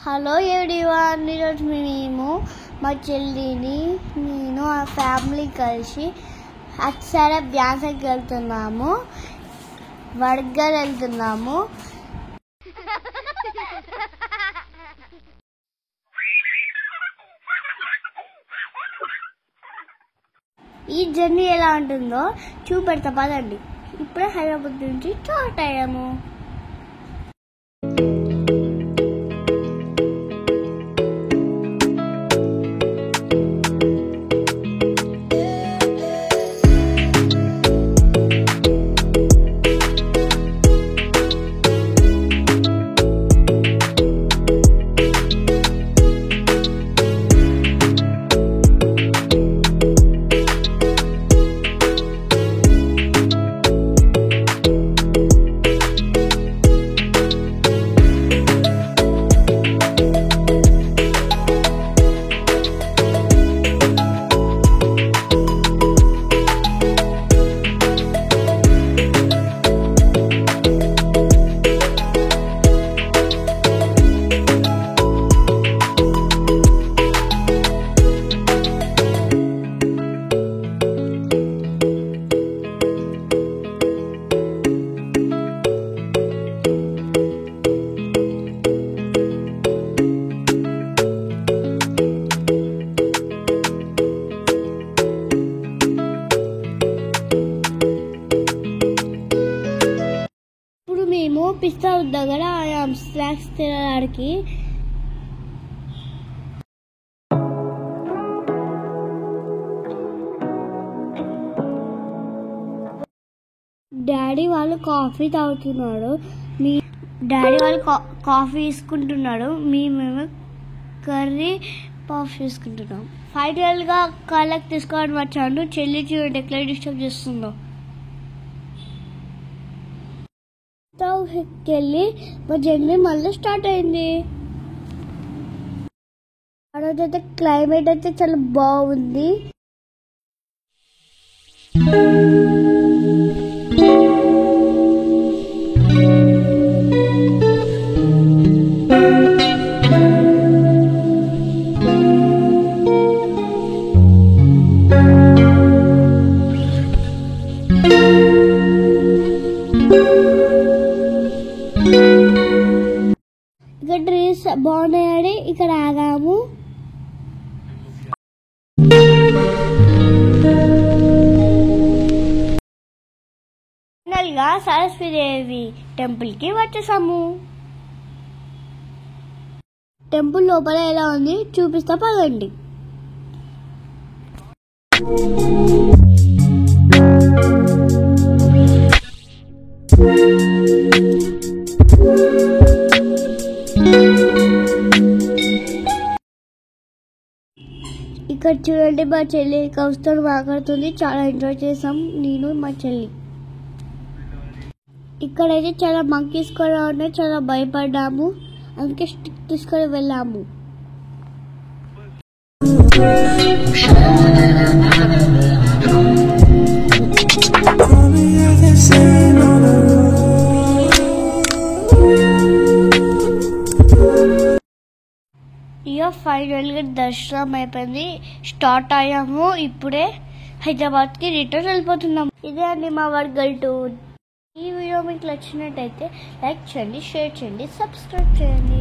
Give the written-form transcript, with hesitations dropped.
Hello everyone, ఈరోజు మేము మా చెల్లిని నేను ఆ ఫ్యామిలీ కలిసి అక్షర వ్యాసకి వెళ్తున్నాము, వడ్గర్ వెళ్తున్నాము. ఈ జర్నీ ఎలా ఉంటుందో చూపెడతా పదండి. ఇప్పుడే హైదరాబాద్ నుంచి స్టార్ట్ అయ్యాము. మేము పిస్తా దగ్గర స్నాక్స్ తినడానికి డాడీ వాళ్ళు కాఫీ తాగుతున్నాడు. డాడీ వాళ్ళు కాఫీ తీసుకుంటున్నాడు, మేము కర్రీ పఫ్ తీసుకుంటున్నాం. ఫైనల్ గా కళ్ళకి తీసుకోవడం వచ్చాను. చెల్లి చూడండి ఎట్లా డిస్టర్బ్ చేస్తుందో. వెళ్ళి మా జర్నీ మళ్ళీ స్టార్ట్ అయింది. ఆ రోజైతే క్లైమేట్ అయితే చాలా బాగుంది. ఇక్కడ ట్రీస్ బాగున్నాయని ఇక్కడ ఆగాము. ఫైనల్ గా సరస్వతీదేవి టెంపుల్ కి వచ్చేసాము. టెంపుల్ లోపల ఎలా ఉంది చూపిస్తా పదండి. ఇక్కడ చూడండి మా చెల్లి కౌస్తో మాట్లాడుతుంది. చాలా ఎంజాయ్ చేసాం నేను మా చెల్లి. ఇక్కడైతే చాలా మంకీస్ కూడా ఉన్నాయి, చాలా భయపడ్డాము, అందుకే స్టిక్ తీసుకొని వెళ్ళాము. ఇక ఫైనల్గా దర్శనం అయిపోయింది, స్టార్ట్ అయ్యాము. ఇప్పుడే హైదరాబాద్కి రిటర్న్ వెళ్ళిపోతున్నాము. ఇదే అండి మా వడ్గర్ టూర్. ఈ వీడియో మీకు నచ్చినట్టయితే లైక్ చేయండి, షేర్ చేయండి, సబ్స్క్రైబ్ చేయండి.